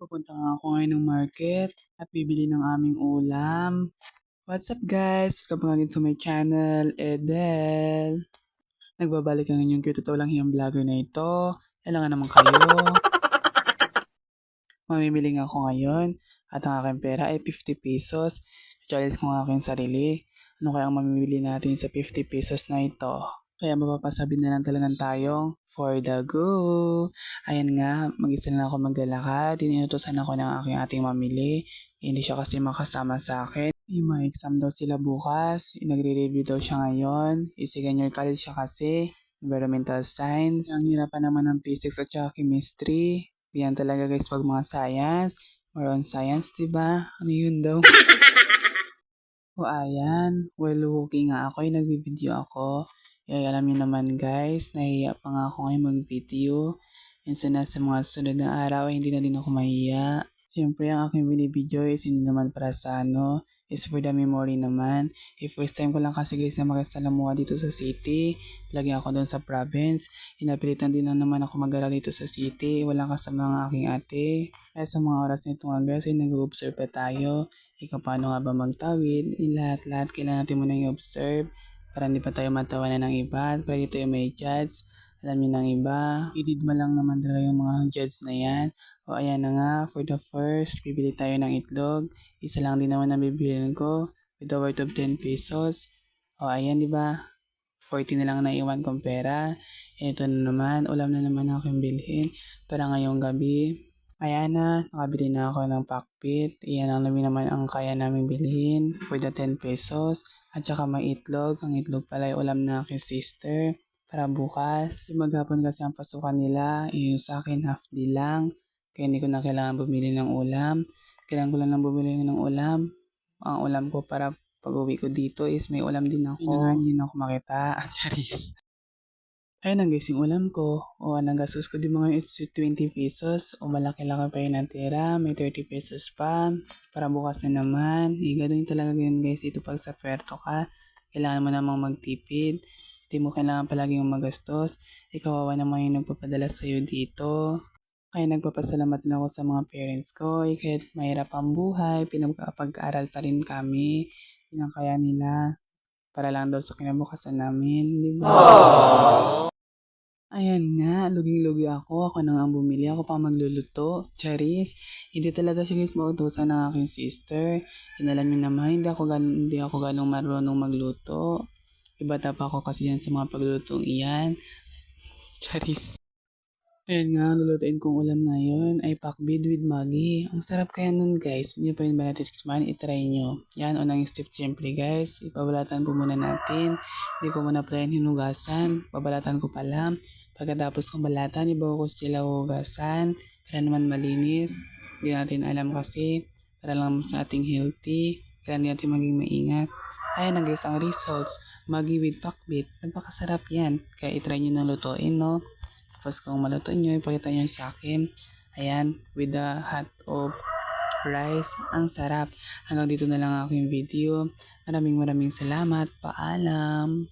Pupunta nga ako ngayon ng market at bibili ng aming ulam. What's up guys? Welcome again to my channel, Edel. Nagbabalik ang inyong cute at walang hiyang vlogger na ito. Kailangan naman kayo. Mamimili nga ako ngayon at ang aking pera ay 50 pesos. Challenge ko nga aking sarili. Ano kaya ang mamimili natin sa 50 pesos na ito? Kaya mapapasabi na lang talagang tayong for the go. Ayan nga, mag-isa na ako maglalakad. Tinutusan ako ng aking ating mamili. Hindi siya kasi makasama sa akin. May exam daw sila bukas. Nagre-review daw siya ngayon. Second year college siya kasi. Environmental science. Ang hirapan naman ng physics at saka chemistry. Yan talaga guys pag mga science. More on science, diba? Ano yun daw? O ayan, while walking nga ako, ay nagbibideo ako. Alam niyo naman guys, nahiya pa nga ako ngayon mag-video. And sana sa mga sunod na araw, hindi na din ako mahiya. Siyempre, ang aking binibideo is hindi naman para sa is for the memory naman. First time ko lang kasi guys na makasalamuha dito sa city. Lagi ako doon sa province. Inapilitan din lang naman ako mag-aral dito sa city. Walang kasama ang aking ate. Kaya sa mga oras na ito nga guys, ay nag-observe pa tayo. Ikaw paano nga ba magtawid? Lahat-lahat kailangan natin muna i-observe para hindi pa tayo matawanan ng iba at para dito yung may judge. Alam niyo ng iba, ididma lang naman talaga yung mga judge na yan. O ayan na nga, for the first, bibili tayo ng itlog. Isa lang din naman ang bibiliin ko with the worth of 10 pesos. O ayan, di ba? 40 na lang naiwan kong pera. Ito na naman, ulam na naman aking bilhin para ngayong gabi. Ayan na, nakabili na ako ng pakbit. Iyan ang naman ang kaya naming bilhin for the 10 pesos. At saka may itlog. Ang itlog pala ay ulam na aking sister para bukas. Maghapon kasi ang pasukan nila. Yung sa akin half day lang. Kaya hindi ko na kailangan bumili ng ulam. Kailangan ko lang bumili ng ulam. Ang ulam ko para pag uwi ko dito is may ulam din ako. Hindi na ako makita. Charis. Ayun ang guys yung ulam ko. O ang gastos ko din mga it's 20 pesos. O malaki-laki pa yung natira. May 30 pesos pa. Para bukas na naman. Ganun talaga yun guys. Ito pag sa puerto ka. Kailangan mo namang magtipid. Hindi mo kailangan palagi yung magastos. Ikawawa naman yung nagpapadala sa'yo dito. Kaya nagpapasalamat din ako sa mga parents ko. Kahit mahirap ang buhay, pinapag-aral pa rin kami. Pinakaya nila. Para lang daw sa kinabukasan namin. Di ba? Ayan nga, luging-lugi ako. Ako na nga ang bumili. Ako pa magluluto. Charis. Hindi talaga siya guys mautusan ng aking sister. Inalamin naman, hindi ako ganong marunong magluto. Ibata pa ako kasi yan sa mga paglulutong iyan. Charis. Ayan nga, lulutuin kong ulam ngayon ay pakbit with Maggi. Ang sarap kaya nun guys. Hindi pa yun ba natin itry nyo. Yan, unang step siyempre guys. Ipabalatan po muna natin. Hindi ko muna pala yan hinugasan. Babalatan ko pala. Pagkatapos kong balatan, ibawa ko sila hugasan. Para naman malinis. Hindi natin alam kasi. Para lang sa ating healthy. Kaya hindi natin maging maingat. Ayan na guys, ang results. Maggi with pakbit. Napakasarap yan. Kaya itry nyo na lutuin, no? Tapos kung maluto nyo, ipakita nyo sa akin. Ayan, with the hot of rice. Ang sarap. Hanggang dito na lang aking video. Maraming salamat. Paalam.